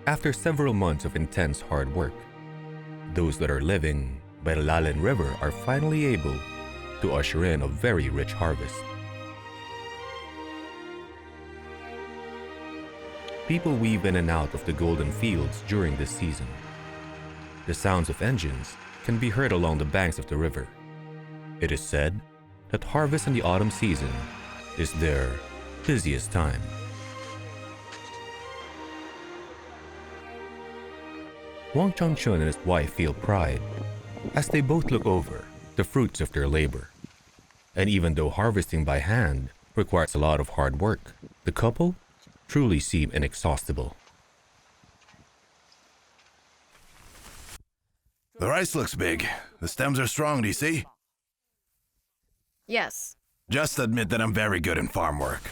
After several months of intense hard work, those that are living by the Lalin River are finally able to usher in a very rich harvest. People weave in and out of the golden fields during this season. The sounds of engines can be heard along the banks of the river. It is said that harvest in the autumn season is their busiest time. Wang Changchun and his wife feel pride as they both look over the fruits of their labor. And even though harvesting by hand requires a lot of hard work, the couple truly seem inexhaustible. The rice looks big. The stems are strong, do you see? Yes. Just admit that I'm very good in farm work.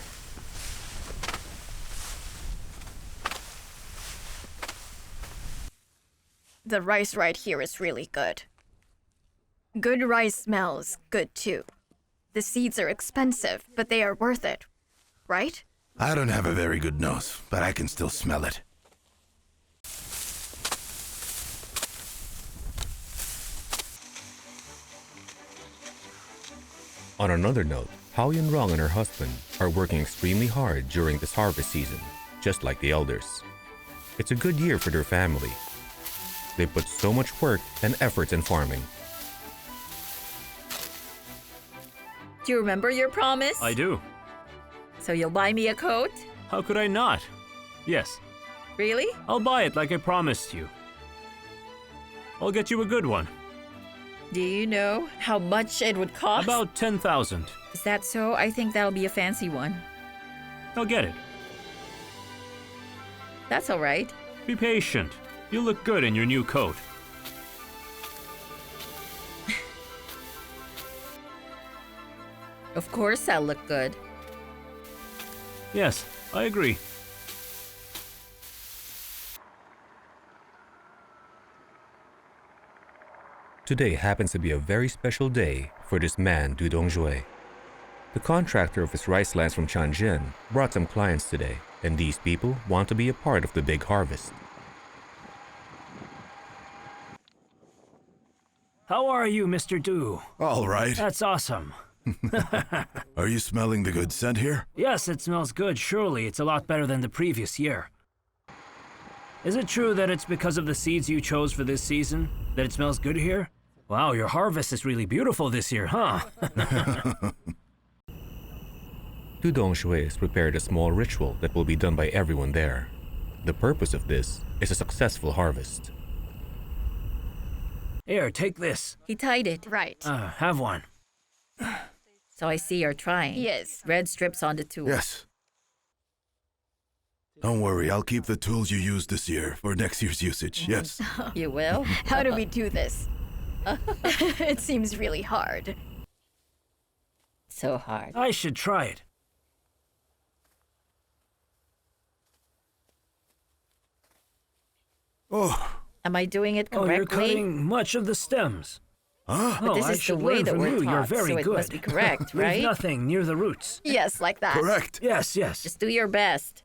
The rice right here is really good. Good rice smells good too. The seeds are expensive, but they are worth it, right? I don't have a very good nose, but I can still smell it. On another note, Hao Yunrong and her husband are working extremely hard during this harvest season, just like the elders. It's a good year for their family. They put so much work and effort in farming. Do you remember your promise? I do. So you'll buy me a coat? How could I not? Yes, Really? I'll buy it like I promised you. I'll get you a good one. Do you know how much it would cost? About 10,000. Is that so? I think that'll be a fancy one. I'll get it. That's all right. Be patient. You'll look good in your new coat. Of course I'll look good. Yes, I agree. Today happens to be a very special day for this man, Du Dongjue. The contractor of his rice lands from Tianjin brought some clients today, and these people want to be a part of the big harvest. How are you, Mr. Du? All right. That's awesome. Are you smelling the good scent here? Yes, it smells good. Surely it's a lot better than the previous year. Is it true that it's because of the seeds you chose for this season that it smells good here? Wow, your harvest is really beautiful this year, huh? Du Dongjue has prepared a small ritual that will be done by everyone there. The purpose of this is a successful harvest. Here, take this. He tied it. Right. Have one. So I see you're trying. Yes. Red strips on the tool. Yes. Don't worry, I'll keep the tools you used this year for next year's usage, yes. You will? How do we do this? It seems really hard. So hard. I should try it. Oh, Am I doing it Oh, correctly? you're cutting much of the stems. huh? But this I is the should way learn that from we're you. You're taught, very so it good. must be correct, Leave right? nothing near the roots. Yes, like that. Correct. Yes, yes. Just do your best.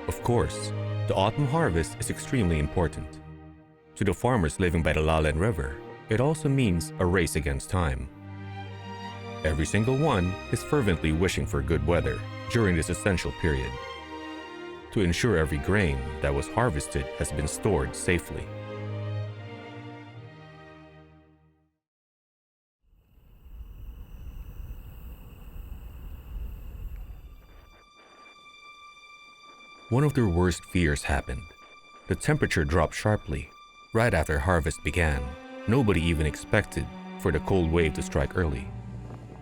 Of course, the autumn harvest is extremely important. To the farmers living by the Lalin River, it also means a race against time. Every single one is fervently wishing for good weather during this essential period to ensure every grain that was harvested has been stored safely. One of their worst fears happened. The temperature dropped sharply right after harvest began. Nobody even expected for the cold wave to strike early.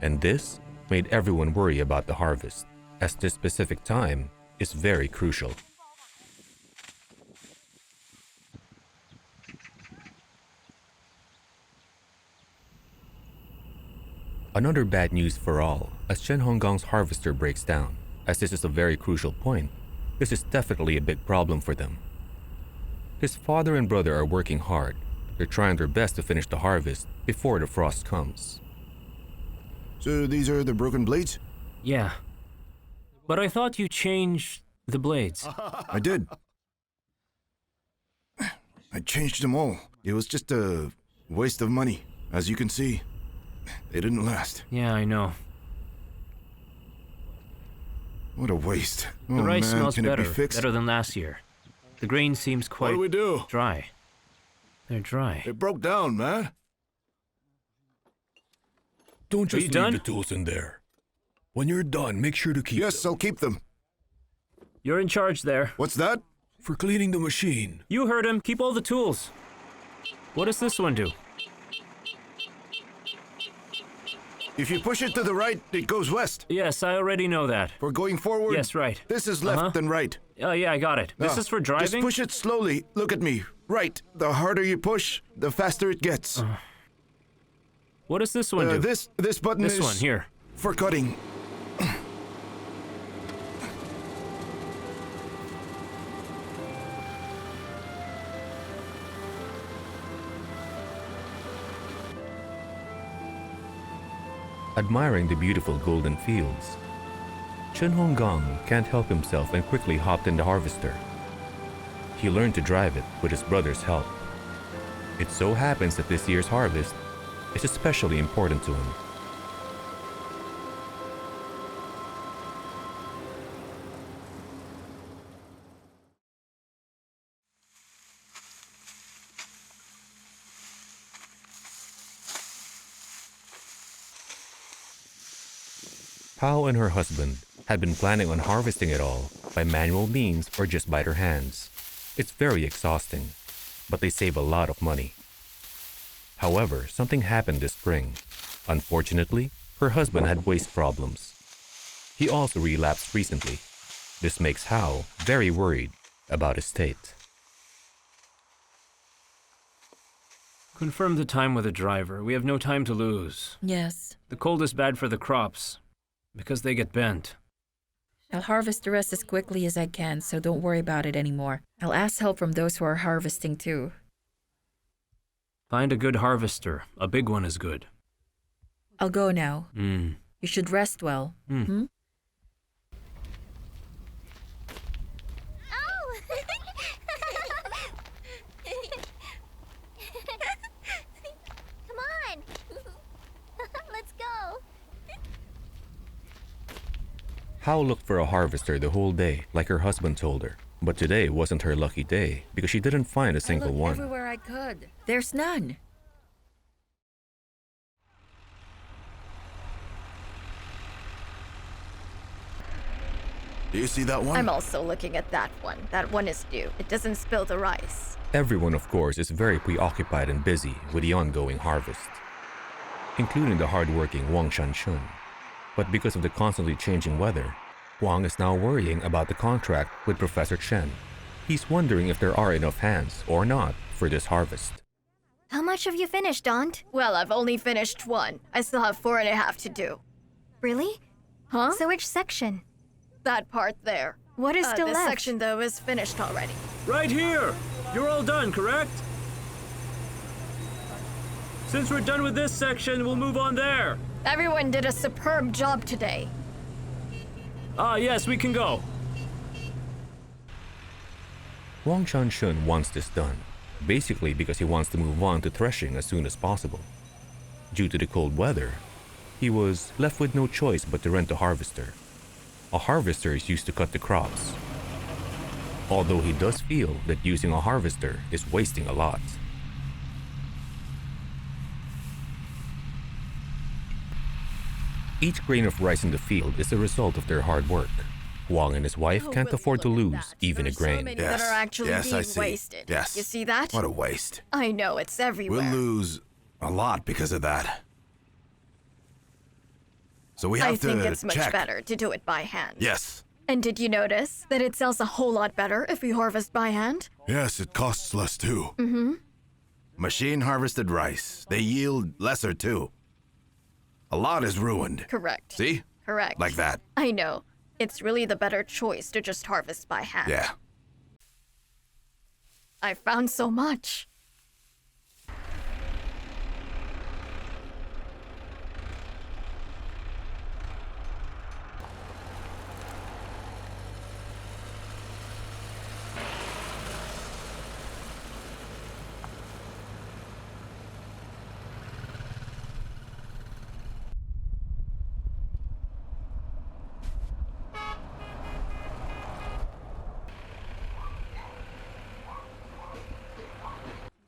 And this made everyone worry about the harvest, as this specific time is very crucial. Another bad news for all, as Chen Honggang's harvester breaks down. As this is a very crucial point, this is definitely a big problem for them. His father and brother are working hard. They're trying their best to finish the harvest before the frost comes. So these are the broken blades? Yeah. But I thought you changed the blades. I did. I changed them all. It was just a waste of money. As you can see, they didn't last. Yeah, I know. What a waste. The Oh, rice man, smells can it be better fixed? than last year. The grain seems What quite do we do? dry. They're dry. It broke down, man. Don't Are just you leave done? the tools in there. When you're done, make sure to keep Yes, them. I'll keep them. You're in charge there. What's that? For cleaning the machine. You heard him. Keep all the tools. What does this one do? If you push it to the right, it goes west. Yes, I already know that. For going forward, Yes, right. this is left and right. Oh, yeah, I got it. This Ah, is for driving? Just push it slowly. Look at me. Right. The harder you push, the faster it gets. What does this one do? This button This is one, here. for cutting. Admiring the beautiful golden fields, Chen Honggang can't help himself and quickly hopped in the harvester. He learned to drive it with his brother's help. It so happens that this year's harvest is especially important to him. Pao and her husband had been planning on harvesting it all by manual means or just by their hands. It's very exhausting, but they save a lot of money. However, something happened this spring. Unfortunately, her husband had waist problems. He also relapsed recently. This makes Hao very worried about his state. Confirm the time with the driver. We have no time to lose. Yes. The cold is bad for the crops, because they get bent. I'll harvest the rest as quickly as I can, so don't worry about it anymore. I'll ask help from those who are harvesting too. Find a good harvester. A big one is good. I'll go now. Hmm. You should rest well. Hmm? Oh! Come on! Let's go! Hao looked for a harvester the whole day, like her husband told her. But today wasn't her lucky day, because she didn't find a single I looked one. everywhere I could. There's none. Do you see that one? I'm also looking at that one. That one is new. It doesn't spill the rice. Everyone, of course, is very preoccupied and busy with the ongoing harvest, including the hardworking Wang Shanshun. But because of the constantly changing weather, Wang is now worrying about the contract with Professor Chen. He's wondering if there are enough hands or not for this harvest. How much have you finished, Aunt? Well, I've only finished one. I still have 4.5 to do. Really? Huh? So which section? That part there. What is still this left? section, though, is finished already. Right here! You're all done, correct? Since we're done with this section, we'll move on there. Everyone did a superb job today. Ah, yes, we can go. Wang Shanshun wants this done, basically because he wants to move on to threshing as soon as possible. Due to the cold weather, he was left with no choice but to rent a harvester. A harvester is used to cut the crops, although he does feel that using a harvester is wasting a lot. Each grain of rice in the field is a result of their hard work. Wang and his wife can't will afford to you look at lose that? even a There are so grain. many that are actually yes, I being see. wasted. Yes. You see that? What a waste. I know, it's everywhere. We'll lose a lot because of that. So we have I to think it's much check. better to do it by hand. Yes. And did you notice that it sells a whole lot better if we harvest by hand? Yes, it costs less too. Mm-hmm. Machine harvested rice. They yield lesser too. A lot is ruined. Correct. See? Correct. Like that. I know. It's really the better choice to just harvest by hand. Yeah. I found so much.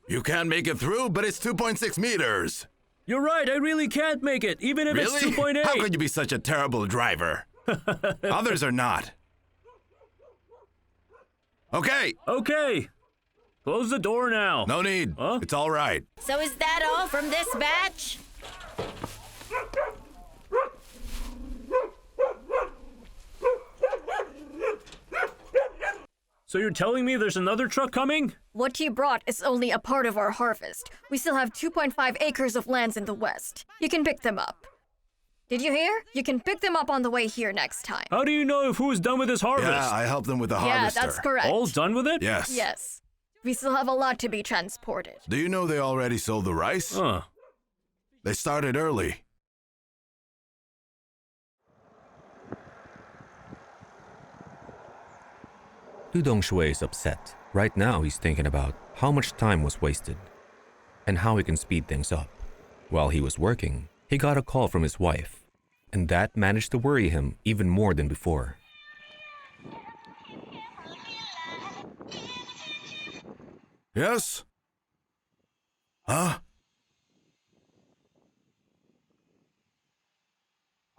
You can't make it through, but it's 2.6 meters. You're right, I really can't make it, even if Really? it's 2.8. How could you be such a terrible driver? Others are not. Okay. Okay. Close the door now. No need. Huh? It's all right. So is that all from this batch? So you're telling me there's another truck coming? What you brought is only a part of our harvest. We still have 2.5 acres of lands in the west. You can pick them up. Did you hear? You can pick them up on the way here next time. How do you know if who's done with this harvest? Yeah, I helped them with the Yeah, harvester. that's correct. All done with it? Yes. Yes. We still have a lot to be transported. Do you know they already sold the rice? Huh. They started early. Lu Dongshui is upset. Right now he's thinking about how much time was wasted and how he can speed things up. While he was working, he got a call from his wife, and that managed to worry him even more than before. Yes? Huh?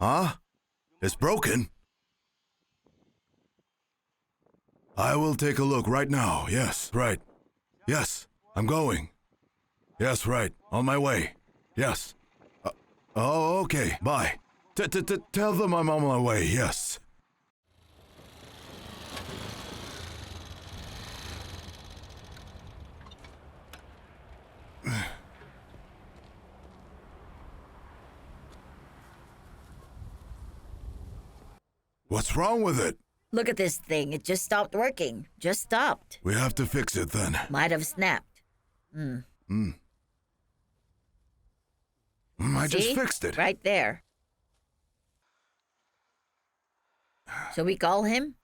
Huh? It's broken? I will take a look right now. Yes, right. Yes, I'm going. Yes, right. On my way. Yes. Oh, okay. Bye. Tell them I'm on my way. Yes. What's wrong with it? Look at this thing. It just stopped working. Just stopped. We have to fix it then. Might have snapped. I just See? fixed it. Right there. So we call him?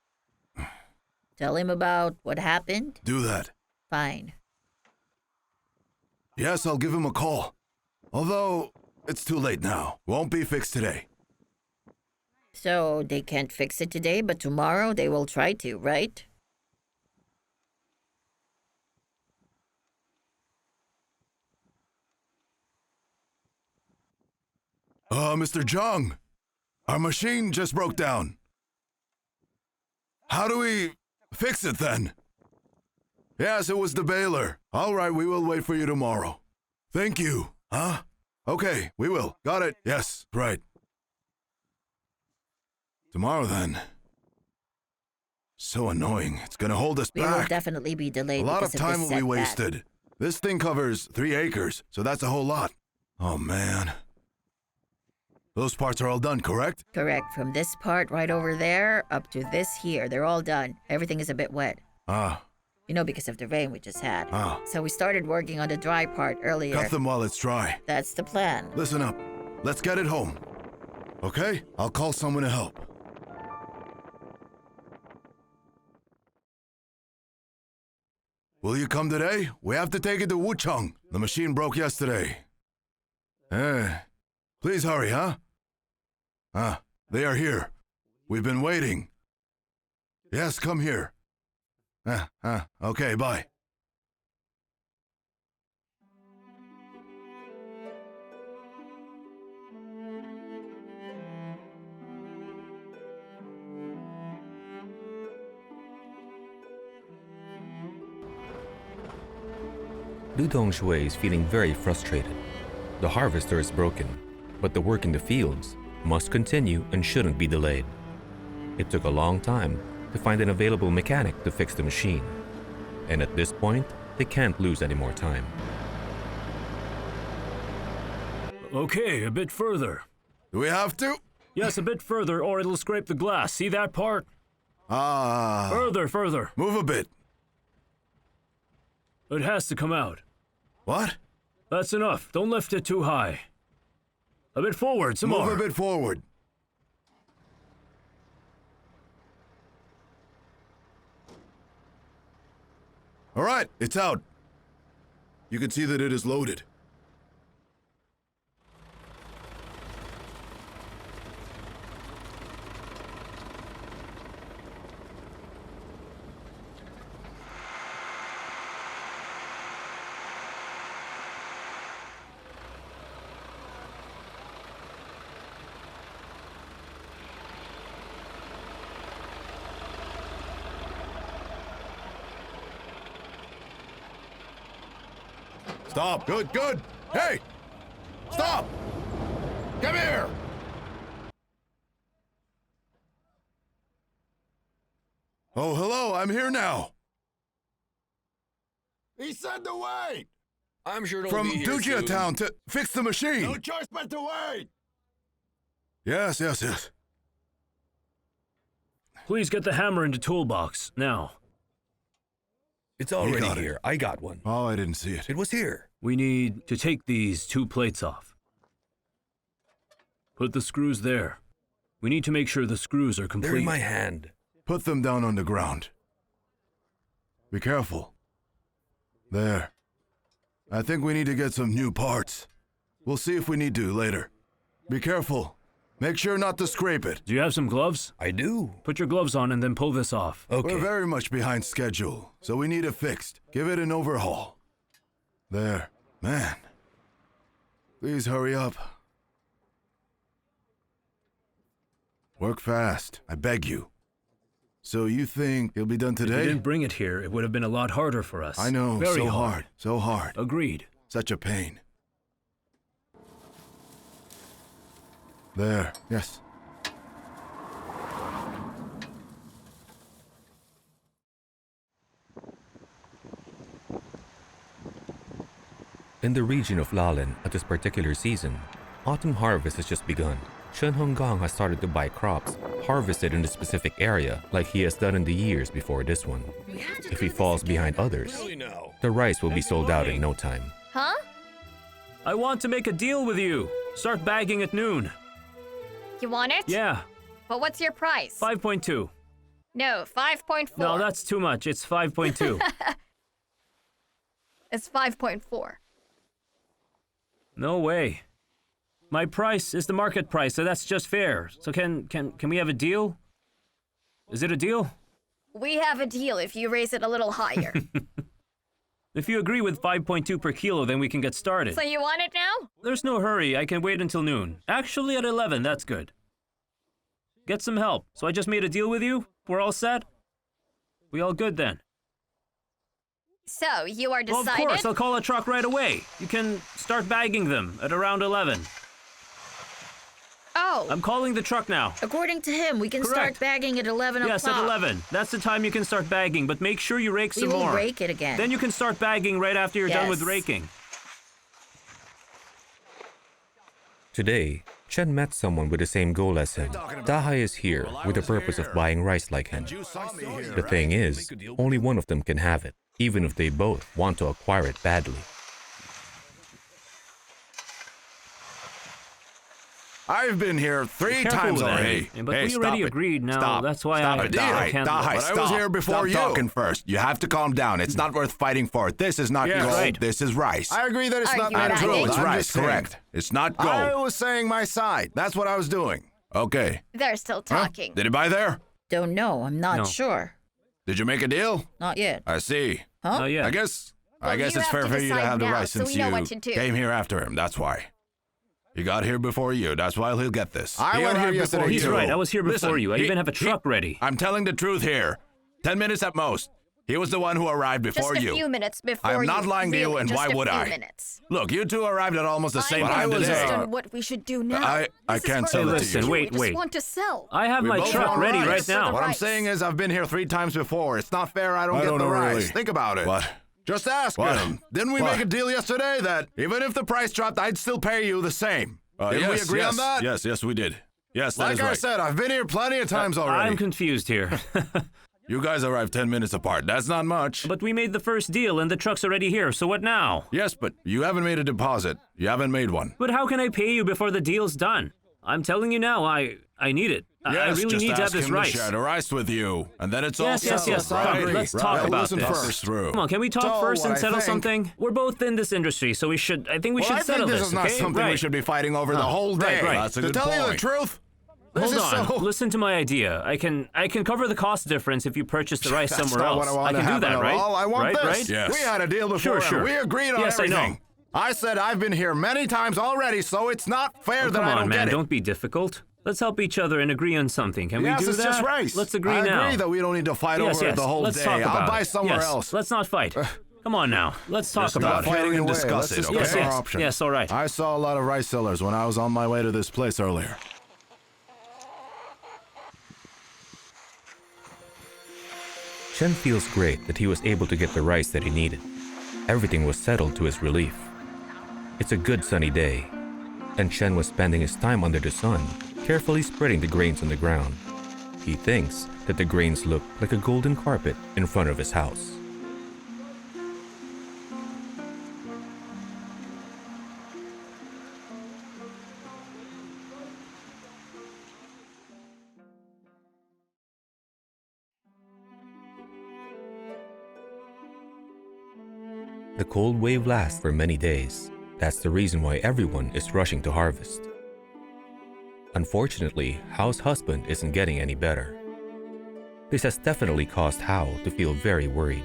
Tell him about what happened? Do that. Fine. Yes, I'll give him a call. Although, it's too late now. Won't be fixed today. So they can't fix it today, but tomorrow they will try to, right? Mr. Zhang, our machine just broke down. How do we fix it then? Yes, it was the baler. All right, we will wait for you tomorrow. Thank you. Huh? Okay, we will. Got it. Yes, right. Tomorrow then. So annoying. It's gonna hold us We will back. definitely be delayed A lot because of time this will be setback. wasted. This thing covers 3 acres, so that's a whole lot. Oh man. Those parts are all done, correct? Correct. From this part right over there up to this here, they're all done. Everything is a bit wet. Ah, You know, because of the rain we just had. Ah. So we started working on the dry part earlier. cut them while it's dry. That's the plan. Listen up. Let's get it home. Okay? I'll call someone to help. Will you come today? We have to take it to Wuchang. The machine broke yesterday. Please hurry, huh? They are here. We've been waiting. Yes, come here. Okay, bye. Lu Dongshui is feeling very frustrated. The harvester is broken, but the work in the fields must continue and shouldn't be delayed. It took a long time to find an available mechanic to fix the machine, and at this point, they can't lose any more time. Okay, a bit further. Do we have to? Yes, a bit further, or it'll scrape the glass. See that part? Further. Move a bit. It has to come out. What? That's enough. Don't lift it too high. A bit forward, some Move more. a bit forward. All right, it's out. You can see that it is loaded. Stop. Good, good. Hey! Stop! Come here! Oh, hello, I'm here now. He said to wait! I'm sure it'll From be here Dujia soon. Town to fix the machine. No choice but to wait. Yes, yes, yes. Please get the hammer in the toolbox, now. It's already got it. here. I got one. Oh, I didn't see it. It was here. We need to take these 2 plates off. Put the screws there. We need to make sure the screws are They're complete. in my hand. Put them down on the ground. Be careful. There. I think we need to get some new parts. We'll see if we need to later. Be careful. Make sure not to scrape it. Do you have some gloves? I do. Put your gloves on and then pull this off. Okay. We're very much behind schedule, so we need it fixed. Give it an overhaul. There. Man. Please hurry up. Work fast, I beg you. So you think it'll be done If you today? didn't bring it here, it would have been a lot harder for us. I know, Very so hard, so hard. Agreed. Such a pain. There, yes. In the region of Lalin at this particular season, autumn harvest has just begun. Chen Honggang has started to buy crops harvested in a specific area like he has done in the years before this one. If he falls behind others, Really now. the rice will be sold out in no time. Huh? I want to make a deal with you. Start bagging at noon. You want it? Yeah, But what's your price? 5.2. No, 5.4. No, that's too much. It's 5.2. It's 5.4. No way. My price is the market price, so that's just fair. So can we have a deal? Is it a deal? We have a deal if you raise it a little higher. If you agree with 5.2 per kilo, then we can get started. So you want it now? There's no hurry. I can wait until noon. Actually, at 11, that's good. Get some help. So I just made a deal with you? We're all set? We all good then? So you are Well, of decided? course, I'll call a truck right away. You can start bagging them at around 11. Oh, I'm calling the truck now. According to him, we can Correct. start bagging at 11 Yes, o'clock. at 11. That's the time you can start bagging, but make sure you rake We some will more. rake it again. Then you can start bagging right after you're done with Yes. raking. Today, Chen met someone with the same goal as him. Dahai is here with the purpose of buying rice like him. You saw me here. The thing is, only one of them can have it, even if they both want to acquire it badly. I've been here three Careful times with that. already. But we already agreed now. Stop. That's why Stop I it. Dahai, can't. Dahai, But I stop. was here before Stop you. talking first. You have to calm down. It's not worth fighting for. This is not Yes. gold. Right. This is rice. I agree that it's Are not you my bagging? truth. It's I'm rice, just saying. correct. It's not gold. I was saying my side. That's what I was doing. Okay. they're still Huh? talking. Did he buy there? Don't know. I'm not No. sure. Did you make a deal? Not yet. I see. Huh? Oh, yeah. I guess Well, it's you have fair to for you to decide have the now, rice so since we know you what to do. came here after him. That's why. He got here before you. That's why he'll get this. I He went here arrived yesterday before He's you. right. I was here before Listen, you. I even have a truck ready. I'm telling the truth here. 10 minutes at most. He was the one who arrived before Just a you. few minutes before I'm you. not lying to you, Really, and just why a would few I? Minutes. Look, you two arrived at almost the same I'm time confused today. on what we should do now. I This is can't sell hurting it to us you. Listen, too. wait, We wait. just want to sell. I have We my both truck want ready rice. right For the now. What I'm rice. saying is I've been here 3 times before. It's not fair I don't get don't the know, rice. really. Think about it. What? Just ask What? him. Didn't we What? make a deal yesterday that even if the price dropped, I'd still pay you the same? Didn't we agree on that? Yes, we did. Yes, that Like is I right. said, I've been here plenty of times already. I'm confused here. You guys arrived 10 minutes apart. That's not much. But we made the first deal and the truck's already here, so what now? Yes, but you haven't made a deposit. You haven't made one. But how can I pay you before the deal's done? I'm telling you now, I need it. I Yes, really just need to have ask this him rice. to share the rice with you, and then it's all Yes, settled. yes. Right? Come on, let's talk Right. about Listen this. first through. Come on, can we talk So, first and what I settle think- something? We're both in this industry, so I think we should I settle think this is not okay? something we Right. should be fighting over the whole right, day. right. That's a To good tell you the point. truth, this Hold is on. so... Listen to my idea. I can cover the cost difference if you purchase the rice That's somewhere not else. what I want I to can do happen that, at right? all. I want right, this. right? Yes. We had a deal before, Sure. and we agreed on Yes, I know. everything. I said I've been here many times already, so it's not fair that Come I on, don't man. get it. Don't be difficult. Let's help each other and agree on something. Can Yes, we do it's that? just rice. Let's agree I now. agree that we don't need to fight yes, over yes. it the whole Let's day. talk about I'll buy it. somewhere yes. else. Let's not fight. Come on now. Let's talk Just about not it. fighting and away. discuss Let's it, discuss Yes, okay? our yes. options. Yes, all right. I saw a lot of rice sellers when I was on my way to this place earlier. Chen feels great that he was able to get the rice that he needed. Everything was settled to his relief. It's a good sunny day, and Chen was spending his time under the sun, carefully spreading the grains on the ground. He thinks that the grains look like a golden carpet in front of his house. The cold wave lasts for many days. That's the reason why everyone is rushing to harvest. Unfortunately, Hao's husband isn't getting any better. This has definitely caused Hao to feel very worried.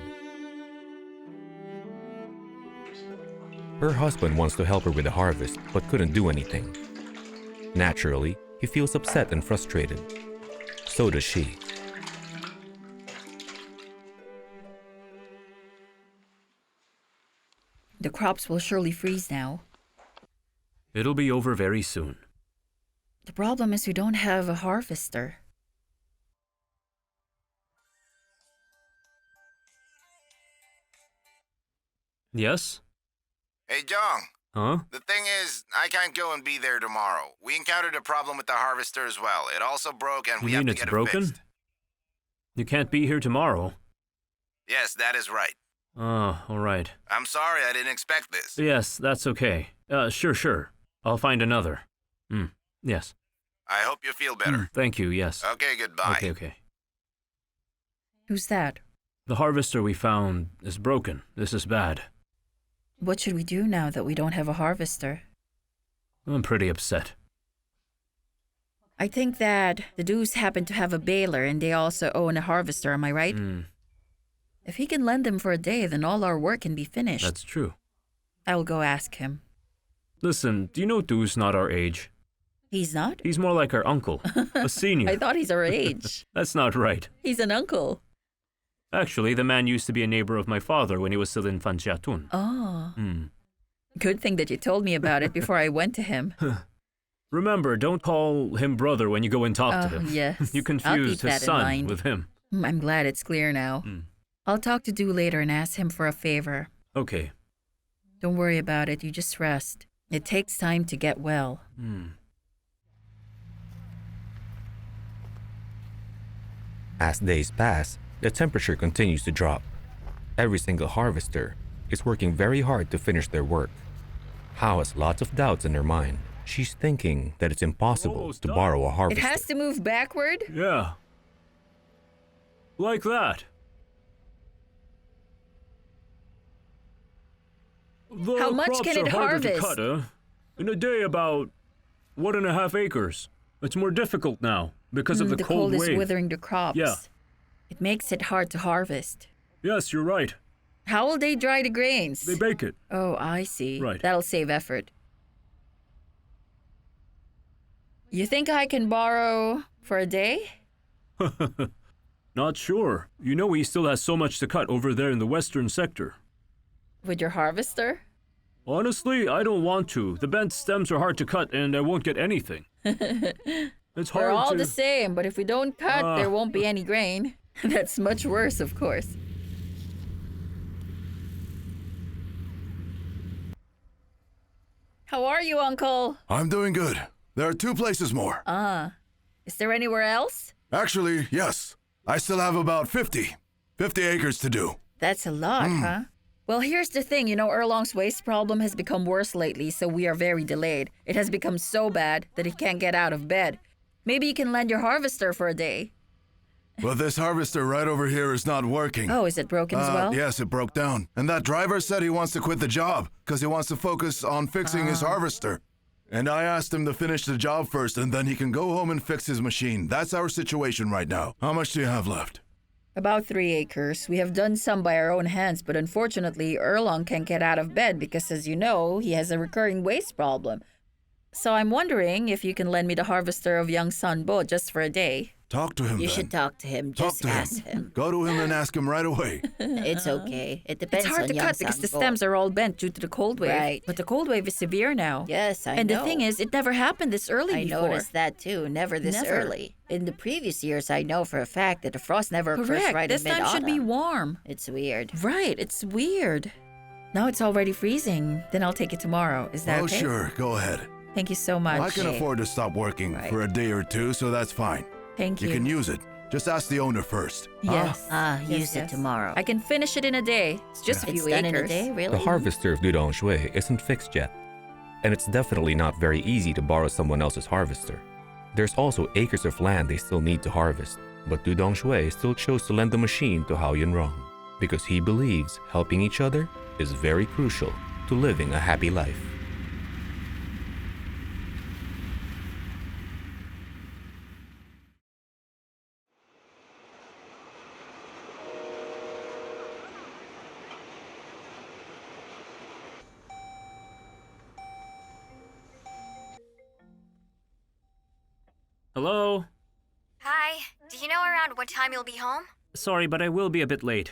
Her husband wants to help her with the harvest but couldn't do anything. Naturally, he feels upset and frustrated. So does she. The crops will surely freeze now. It'll be over very soon. The problem is we don't have a harvester. Yes? Hey, Jong. Huh? The thing is, I can't go and be there tomorrow. We encountered a problem with the harvester as well. It also broke, and we You have mean to it's get broken? it fixed. You can't be here tomorrow. Yes, that is right. Oh, all right. I'm sorry, I didn't expect this. Yes, that's okay. Sure. I'll find another. Yes. I hope you feel better. Thank you, yes. Okay, goodbye. Okay. Who's that? The harvester we found is broken. This is bad. What should we do now that we don't have a harvester? I'm pretty upset. I think that the Doos happen to have a baler and they also own a harvester, am I right? If he can lend them for a day, then all our work can be finished. That's true. I will go ask him. Listen, do you know Du's not our age? He's not? He's more like our uncle, a senior. I thought he's our age. That's not right. He's an uncle. Actually, the man used to be a neighbor of my father when he was still in Fanjiatun. Oh. Good thing that you told me about it before I went to him. Remember, don't call him brother when you go and talk to him. Yes. You I'll confused keep his that in son mind. with him. I'm glad it's clear now. I'll talk to Du later and ask him for a favor. Okay. Don't worry about it. You just rest. It takes time to get well. As days pass, the temperature continues to drop. Every single harvester is working very hard to finish their work. Hao has lots of doubts in her mind. She's thinking that it's impossible Almost to done. borrow a It harvester. has to move backward? Yeah. Like that. The How much crops can it are harder to harvest? cut, In a day, about 1.5 acres. It's more difficult now because of the cold is wave. withering the crops. Yeah. It makes it hard to harvest. Yes, you're right. How will they dry the grains? They bake it. Oh, I see. Right. That'll save effort. You think I can borrow for a day? Not sure. You know he still has so much to cut over there in the western sector. With your harvester? Honestly, I don't want to. The bent stems are hard to cut and I won't get anything. It's hard We're all to... the same, but if we don't cut, there won't be any grain. That's much worse, of course. How are you, Uncle? I'm doing good. There are 2 places more. Is there anywhere else? Actually, yes. I still have about 50 acres to do. That's a lot, huh? Well, here's the thing. Erlong's waste problem has become worse lately, so we are very delayed. It has become so bad that he can't get out of bed. Maybe you can lend your harvester for a day. Well, this harvester right over here is not working. Oh, is it broken as well? Yes, it broke down. And that driver said he wants to quit the job because he wants to focus on fixing his harvester. And I asked him to finish the job first, and then he can go home and fix his machine. That's our situation right now. How much do you have left? About 3 acres. We have done some by our own hands, but unfortunately, Erlong can't get out of bed because, as you know, he has a recurring waste problem. So I'm wondering if you can lend me the harvester of young son Bo just for a day. Talk to him You then. should talk to him. Talk Just to ask him. him. Go to him and ask him right away. It's okay. It depends It's hard on to young cut because the Sanbo. stems are all bent due to the cold wave. Right. But the cold wave is severe now. Yes, I And know. the thing is, it never happened this early I before. noticed that too. Never this Never. early. In the previous years, I know for a fact that the frost never occurs Correct. right This in time should be mid-autumn. warm. It's weird. Right, it's weird. Now it's already freezing. Then I'll take it tomorrow. Is that Oh, okay? sure. Go ahead. Thank you so much. I can afford to stop working Right. for a day or two, so that's fine. Thank you. You can use it. Just ask the owner first. Yes. Use it tomorrow. I can finish it in a day. It's just a It's few done acres. in a day, really? The harvester of Dudong Shui isn't fixed yet, and it's definitely not very easy to borrow someone else's harvester. There's also acres of land they still need to harvest, but Dudong Shui still chose to lend the machine to Hao Yunrong because he believes helping each other is very crucial to living a happy life. Hello? Hi, do you know around what time you'll be home? Sorry, but I will be a bit late.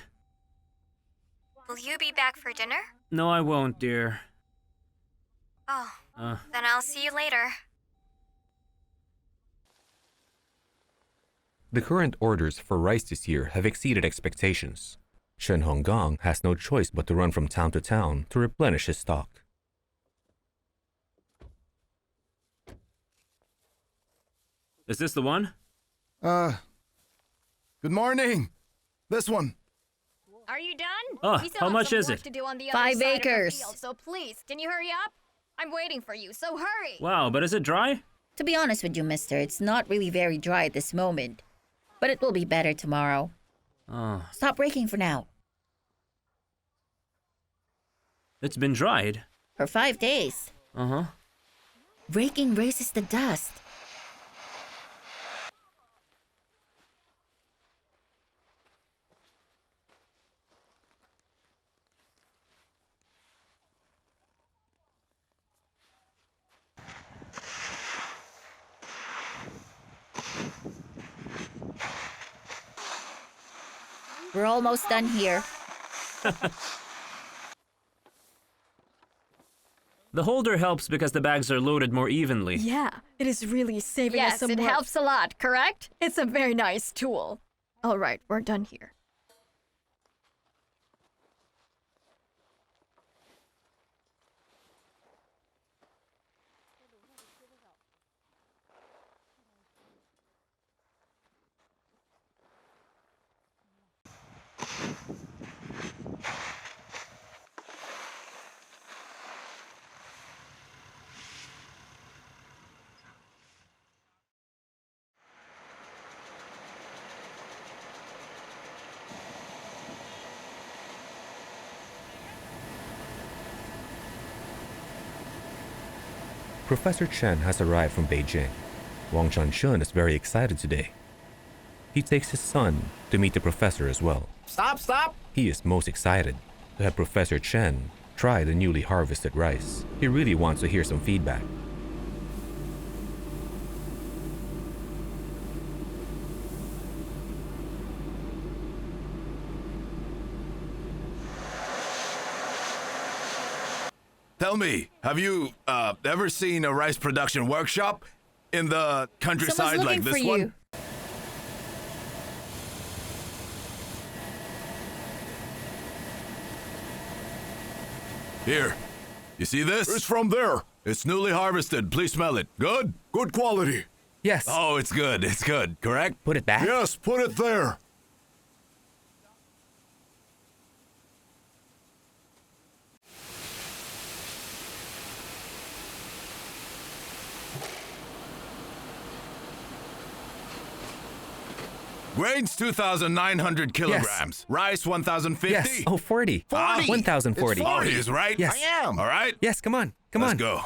Will you be back for dinner? No, I won't, dear. Oh, Uh, then I'll see you later. The current orders for rice this year have exceeded expectations. Shen Honggang has no choice but to run from town to town to replenish his stock. is this the one? Good morning. This one. Are you done? Oh, We still how have much some is work it? to do on the 5 other side acres. Of the field, so please, can you hurry up? I'm waiting for you, so hurry. Wow, but is it dry? To be honest with you, mister, it's not really very dry at this moment. But it will be better tomorrow. Oh, Stop raking for now. it's been dried. For 5 days. Uh-huh. Raking raises the dust. We're almost done here. The holder helps because the bags are loaded more evenly. Yeah, it is really saving us some work. Yes, it helps a lot, correct? It's a very nice tool. All right, we're done here. Professor Chen has arrived from Beijing. Wang Chanshun is very excited today. He takes his son to meet the professor as well. Stop! He is most excited to have Professor Chen try the newly harvested rice. He really wants to hear some feedback. Tell me, have you ever seen a rice production workshop in the countryside Someone's like looking this for one? you. Here. You see this? It's from there. It's newly harvested. Please smell it. Good? Good quality. Yes. Oh, it's good. It's good. Correct? Put it back. Yes, put it there. Grains 2,900 kilograms. Rice 1,050. Yes. Oh, 40. 40. 1,040. It's 40 is right. Yes. I am. All right. Yes, come on. Come Let's on. go.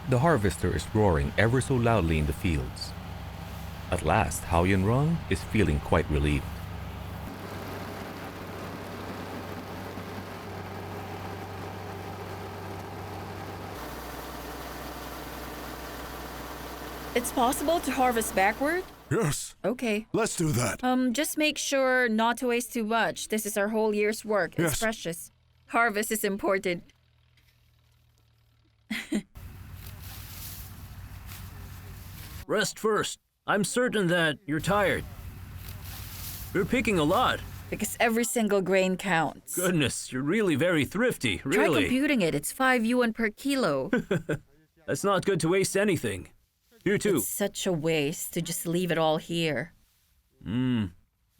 The harvester is roaring ever so loudly in the fields. At last, Heilongjiang is feeling quite relieved. It's possible to harvest backward? Yes. Okay. Let's do that. Just make sure not to waste too much. This is our whole year's work. It's Yes. precious. Harvest is important. Rest first. I'm certain that you're tired. You're picking a lot. Because every single grain counts. Goodness, you're really very thrifty, Try really. computing it. It's 5 yuan per kilo. That's not good to waste anything. You too. It's such a waste to just leave it all here.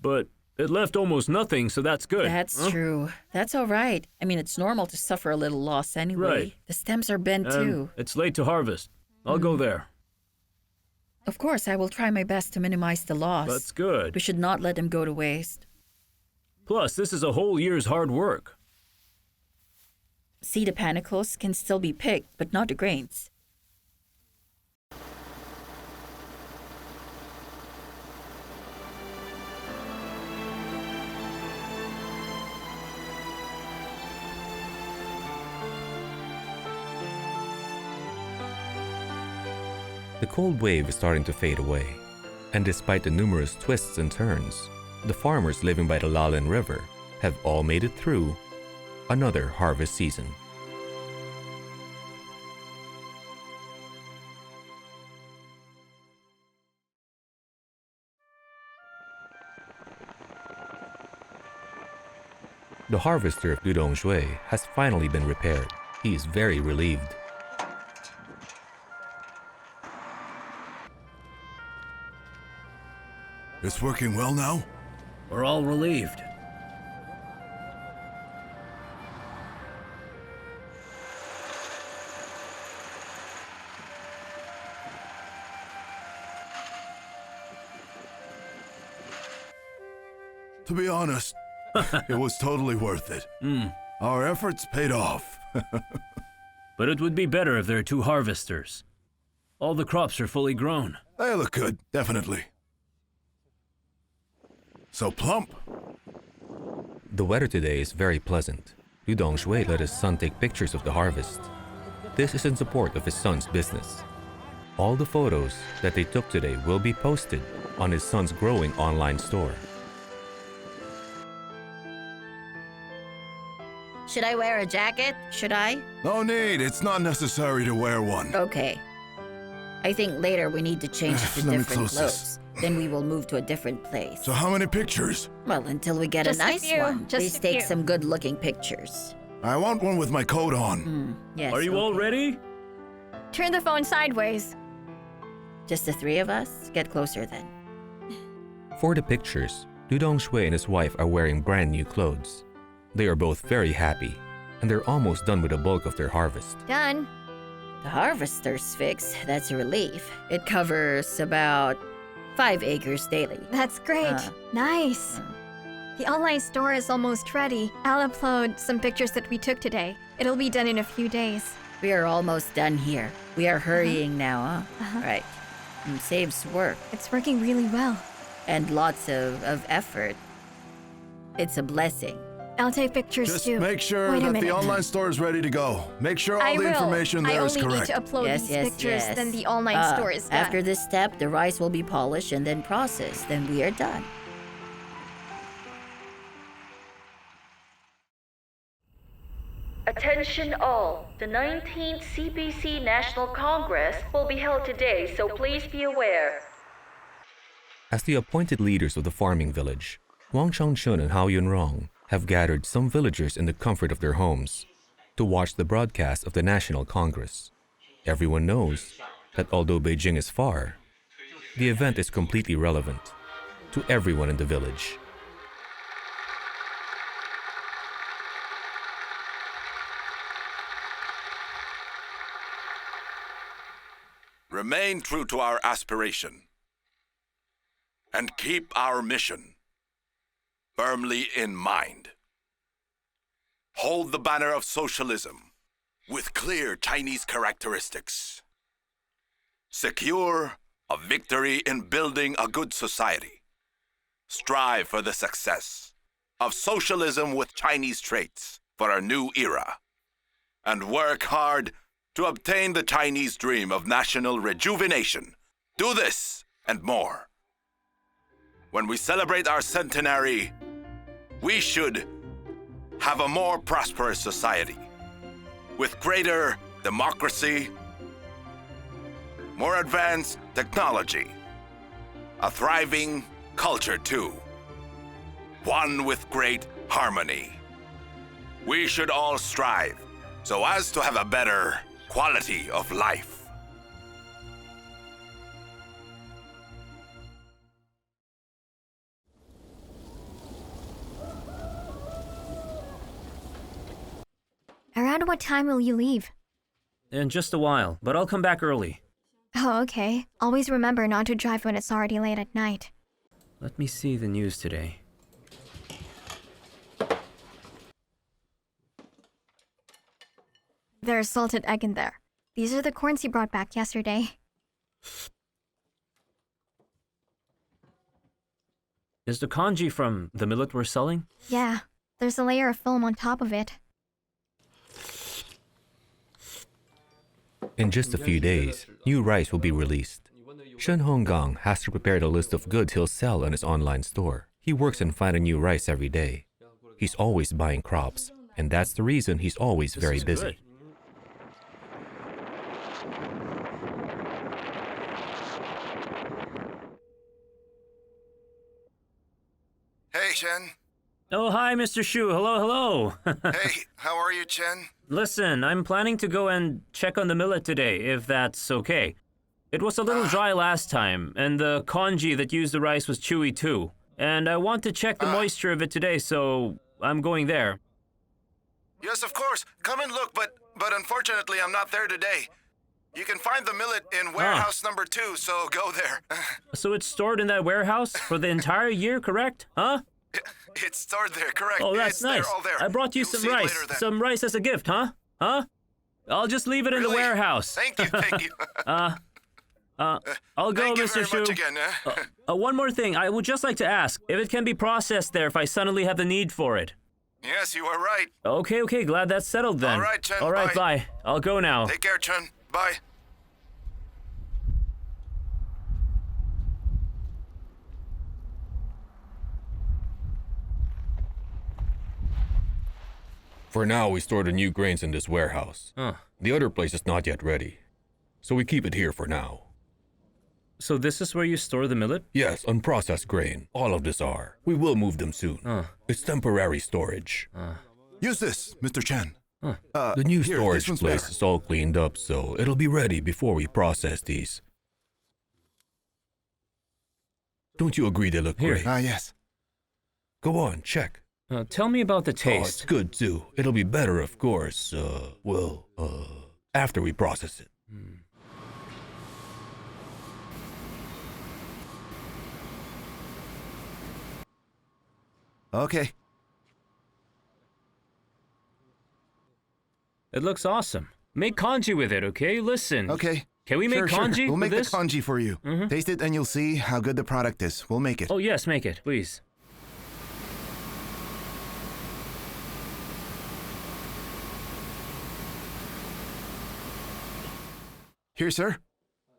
But it left almost nothing, so that's good. That's true. That's all right. I mean, it's normal to suffer a little loss anyway. Right. The stems are bent And too. it's late to harvest. I'll go there. Of course, I will try my best to minimize the loss. That's good. We should not let them go to waste. Plus, this is a whole year's hard work. See, the panicles can still be picked, but not the grains. The cold wave is starting to fade away, and despite the numerous twists and turns, the farmers living by the Lalin River have all made it through another harvest season. The harvester of Heilongjiang has finally been repaired. He is very relieved. It's working well now? We're all relieved. To be honest, it was totally worth it. Our efforts paid off. But it would be better if there are two harvesters. All the crops are fully grown. They look good, definitely. So plump. The weather today is very pleasant. Heilongjiang let his son take pictures of the harvest. This is in support of his son's business. All the photos that they took today will be posted on his son's growing online store. Should I wear a jacket? Should I? No need, it's not necessary to wear one. Okay. I think later we need to change to Let me different close this. clothes. Then we will move to a different place. So how many pictures? Well, until we get Just a a nice few, one. just Please a take few. some good-looking pictures. I want one with my coat on. Yes. Are you all okay. ready? Turn the phone sideways. Just the three of us? Get closer then. For the pictures, Heilongjiang and his wife are wearing brand new clothes. They are both very happy, and they're almost done with the bulk of their harvest. Done. The harvester's fix, that's a relief. It covers about 5 acres daily. That's great. Nice. The online store is almost ready. I'll upload some pictures that we took today. It'll be done in a few days. We are almost done here. We are hurrying now, huh? Right. Saves work It's working really well. and lots of effort. It's a blessing. I'll take pictures Just too. make sure Wait a that minute. the online store is ready to go. Make sure all I the will. information there is I only correct. need to upload Yes, these yes, pictures, yes. then the online store is done. After this step, the rice will be polished and then processed. Then we are done. Attention all, the 19th CPC National Congress will be held today, so please be aware. As the appointed leaders of the farming village, Wang Shangchun and Hao Yunrong have gathered some villagers in the comfort of their homes to watch the broadcast of the National Congress. Everyone knows that although Beijing is far, the event is completely relevant to everyone in the village. Remain true to our aspiration and keep our mission firmly in mind. Hold the banner of socialism with clear Chinese characteristics. Secure a victory in building a good society. Strive for the success of socialism with Chinese traits for a new era. And work hard to obtain the Chinese dream of national rejuvenation. Do this and more. When we celebrate our centenary, we should have a more prosperous society with greater democracy, more advanced technology, a thriving culture too, one with great harmony. We should all strive so as to have a better quality of life. Around what time will you leave? In just a while, but I'll come back early. Oh, okay. Always remember not to drive when it's already late at night. Let me see the news today. There's salted egg in there. These are the corns you brought back yesterday. Is the kanji from the millet we're selling? Yeah, there's a layer of film on top of it. In just a few days, new rice will be released. Shen Honggang has to prepare the list of goods he'll sell on his online store. He works and finds new rice every day. He's always buying crops, and that's the reason he's always very busy. Good. Hey, Chen. Oh, hi, Mr. Shu. Hello, hello. Hey, how are you, Chen? Listen, I'm planning to go and check on the millet today, if that's okay. It was a little dry last time, and the congee that used the rice was chewy too. And I want to check the moisture of it today, so I'm going there. Yes, of course. Come and look, but unfortunately I'm not there today. You can find the millet in warehouse number 2, so go there. So it's stored in that warehouse for the entire year, correct? Huh? It's stored there, correct. Oh, that's it's nice. There, all there. I brought you You'll some see it rice. later then. Some rice as a gift, huh? Huh? I'll just leave it in the Really? warehouse. Thank you, thank you. I'll go, Thank you Mr. very Shu. much again. One more thing. I would just like to ask if it can be processed there if I suddenly have the need for it. Yes, you are right. Okay, glad that's settled then. All right, Chen, All right, bye. bye. I'll go now. Take care, Chen. Bye. For now, we store the new grains in this warehouse. The other place is not yet ready, so we keep it here for now. So this is where you store the millet? Yes, unprocessed grain. All of this are. We will move them soon. It's temporary storage. Use this, Mr. Chen. The new here, storage this one's place better. is all cleaned up, so it'll be ready before we process these. Don't you agree they look Here. great? Yes. Go on, check. Tell me about the Oh, it's taste. good too. It'll be better, of course. After we process it. Okay. It looks awesome. Make congee with it, okay? Listen. Okay. Can we make Sure. congee We'll with make this? the congee for you. Taste it and you'll see how good the product is. We'll make it. Oh, yes, make it, please. Here, sir.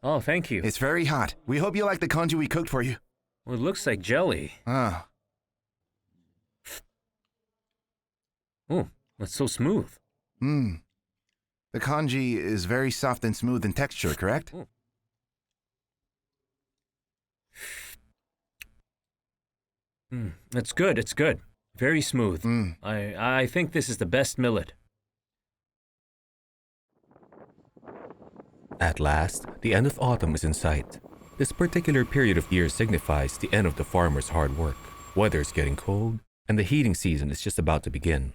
Oh, thank you. It's very hot. We hope you like the congee we cooked for you. Well, it looks like jelly. Ah. Oh, that's so smooth. The congee is very soft and smooth in texture, correct? It's good, it's good. Very smooth. I think this is the best millet. At last, the end of autumn is in sight. This particular period of year signifies the end of the farmer's hard work. Weather is getting cold, and the heating season is just about to begin.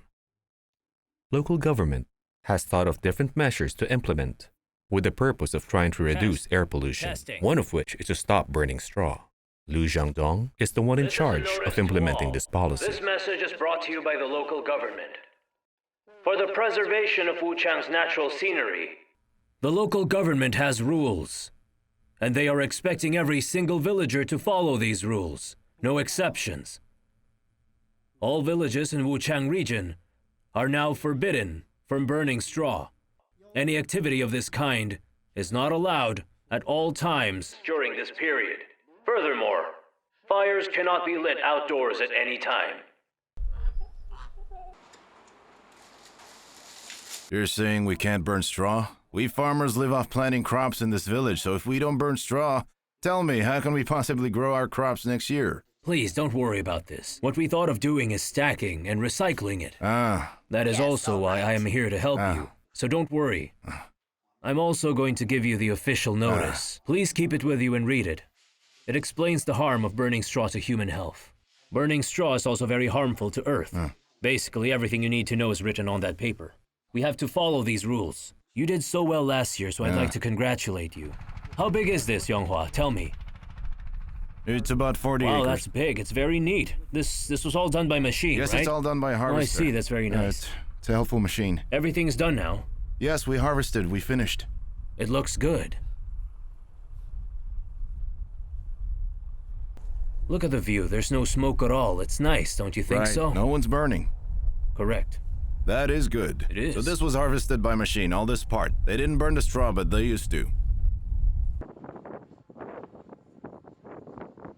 Local government has thought of different measures to implement with the purpose of trying to reduce air pollution, Testing. one of which is to stop burning straw. Liu Jiangdong is the one in charge of implementing this policy. This message is brought to you by the local government. For the preservation of Wuchang's natural scenery, the local government has rules, and they are expecting every single villager to follow these rules, no exceptions. All villages in Wuchang region are now forbidden from burning straw. Any activity of this kind is not allowed at all times during this period. Furthermore, fires cannot be lit outdoors at any time. You're saying we can't burn straw? We farmers live off planting crops in this village, so if we don't burn straw, tell me, how can we possibly grow our crops next year? Please don't worry about this. What we thought of doing is stacking and recycling it. Ah. That is also why I am here to help you. So don't worry. I'm also going to give you the official notice. Please keep it with you and read it. It explains the harm of burning straw to human health. Burning straw is also very harmful to Earth. Basically, everything you need to know is written on that paper. We have to follow these rules. You did so well last year, so I'd like to congratulate you. How big is this, Yonghua? Tell me. It's about 40 acres. Wow, that's big. It's very neat. This was all done by machine, Yes, right? it's all done by a harvester. Oh, I see. That's very nice. It's a helpful machine. Everything's done now. Yes, we harvested. We finished. It looks good. Look at the view. There's no smoke at all. It's nice, don't you think Right. so? No one's burning. Correct. That is good. It is. So this was harvested by machine, all this part. They didn't burn the straw, but they used to.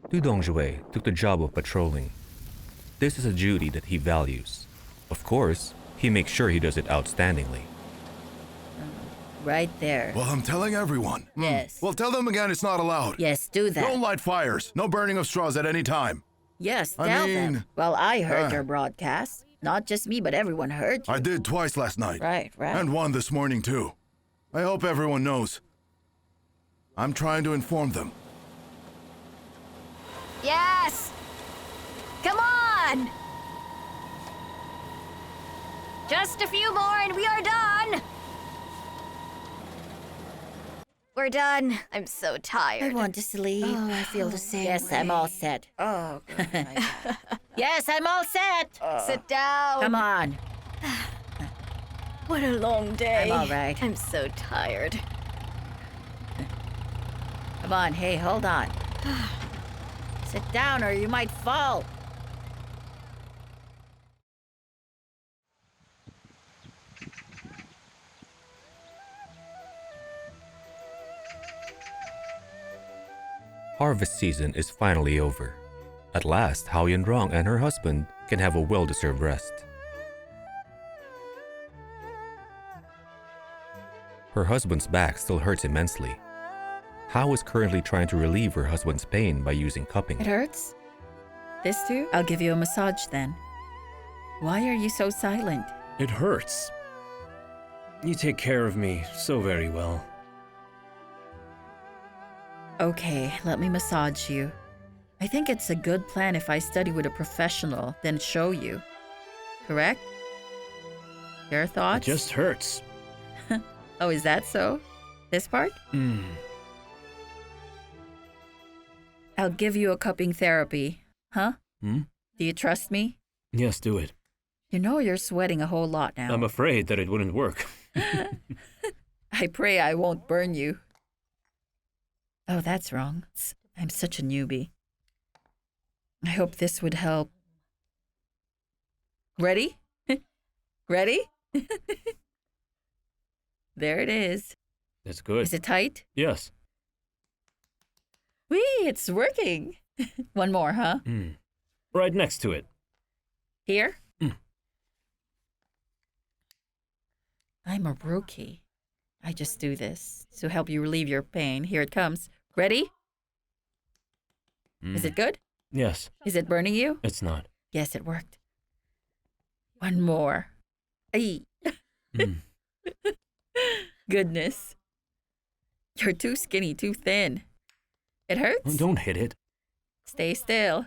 Du Dongjue took the job of patrolling. This is a duty that he values. Of course, he makes sure he does it outstandingly. Right there. Well, I'm telling everyone. Yes. Well, tell them again it's not allowed. Yes, do that. Don't light fires. No burning of straws at any time. Yes, I tell mean, them. Well, I heard your broadcast. Not just me, but everyone heard you. I did twice last night. Right. And one this morning, too. I hope everyone knows. I'm trying to inform them. Yes! Come on! Just a few more and we are done! We're done. I'm so I tired. want to sleep. Oh, I feel the same. Yes, I'm all set. Oh, good. Yes, I'm all set. Sit down. Come on. What a long day. I'm all right. I'm so tired. Come on. Hey, hold on. Sit down or you might fall. Harvest season is finally over. At last, Hao Yunrong and her husband can have a well-deserved rest. Her husband's back still hurts immensely. Hao is currently trying to relieve her husband's pain by using cupping. It hurts? This too? I'll give you a massage then. Why are you so silent? It hurts. You take care of me so very well. Okay, let me massage you. I think it's a good plan if I study with a professional, then show you. Correct? Your It thoughts? just hurts. Oh, is that so? This part? I'll give you a cupping therapy. Huh? Do you trust me? Yes, do it. You know you're sweating a whole lot now. I'm afraid that it wouldn't work. I pray I won't burn you. Oh, that's wrong. I'm such a newbie. I hope this would help. Ready? Ready? There it is. That's good. Is it tight? Yes. Whee, it's working. One more, huh? Right next to it. Here? I'm a rookie. I just do this to help you relieve your pain. Here it comes. Ready? Is it good? Yes. Is it burning you? It's not. Yes, it worked. One more. Ay. Goodness. You're too skinny, too thin. It hurts? Don't hit it. Stay still.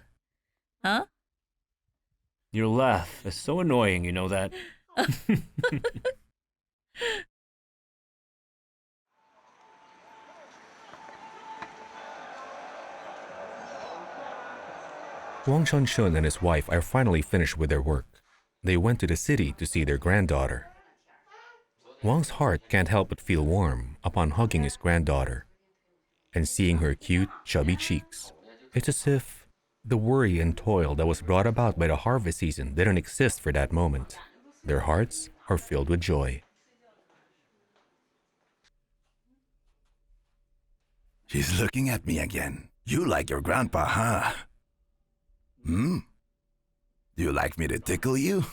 Huh? Your laugh is so annoying, you know that. Wang Chunshun and his wife are finally finished with their work. They went to the city to see their granddaughter. Wang's heart can't help but feel warm upon hugging his granddaughter and seeing her cute, chubby cheeks. It's as if the worry and toil that was brought about by the harvest season didn't exist for that moment. Their hearts are filled with joy. She's looking at me again. You like your grandpa, huh? Do you like me to tickle you?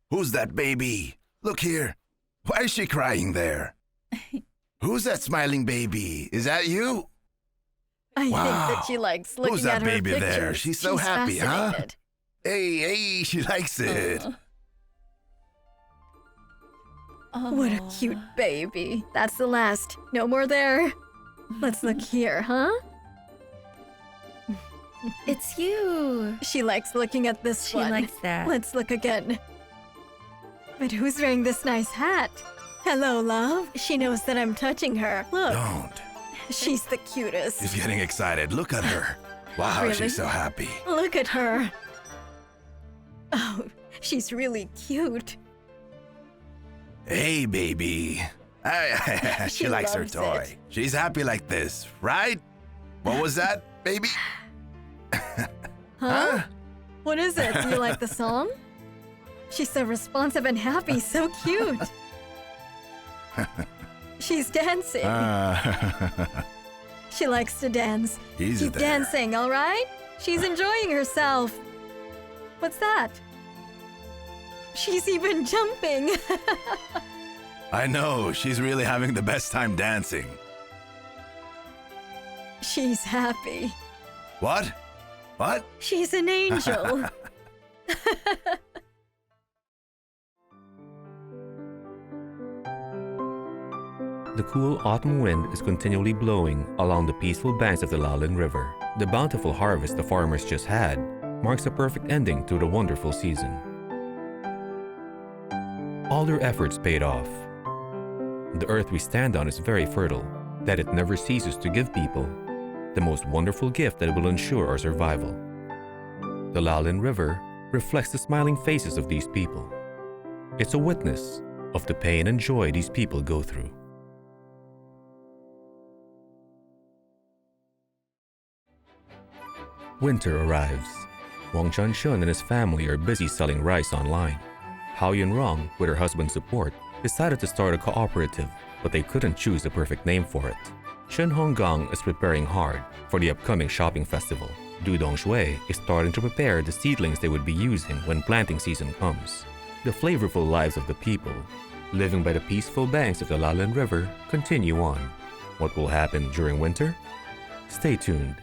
Who's that baby? Look here. Why is she crying there? Who's that smiling baby? Is that you? I think that she likes looking Who's that at her baby pictures. there? She's so happy, huh? fascinated. Hey, she likes it. What a cute baby. That's the last. No more there. Let's look here, huh? It's you. She likes looking at this She one. likes that. Let's look again. But who's wearing this nice hat? Hello, love. She knows that I'm touching her. Look, Don't. she's the cutest. She's getting excited. Look at her. Wow, Really? she's so happy. Look at her. Oh, she's really cute. Hey, baby. She She likes her loves toy. it. She's happy like this, right? What was that, baby? Huh? What is it? Do you like the song? She's so responsive and happy, so cute. She's dancing. She likes to dance. Easy Keep there. dancing, all right? She's enjoying herself. What's that? She's even jumping. I know, she's really having the best time dancing. She's happy. What? What? She's an angel. The cool autumn wind is continually blowing along the peaceful banks of the Lalin River. The bountiful harvest the farmers just had marks a perfect ending to the wonderful season. All their efforts paid off. The earth we stand on is very fertile, that it never ceases to give people the most wonderful gift that will ensure our survival. The Lalin River reflects the smiling faces of these people. It's a witness of the pain and joy these people go through. Winter arrives. Wang Chunshun and his family are busy selling rice online. Hao Yunrong, with her husband's support, decided to start a cooperative, but they couldn't choose the perfect name for it. Shen Honggang is preparing hard for the upcoming shopping festival. Du Dongshui is starting to prepare the seedlings they would be using when planting season comes. The flavorful lives of the people, living by the peaceful banks of the Lalin River, continue on. What will happen during winter? Stay tuned.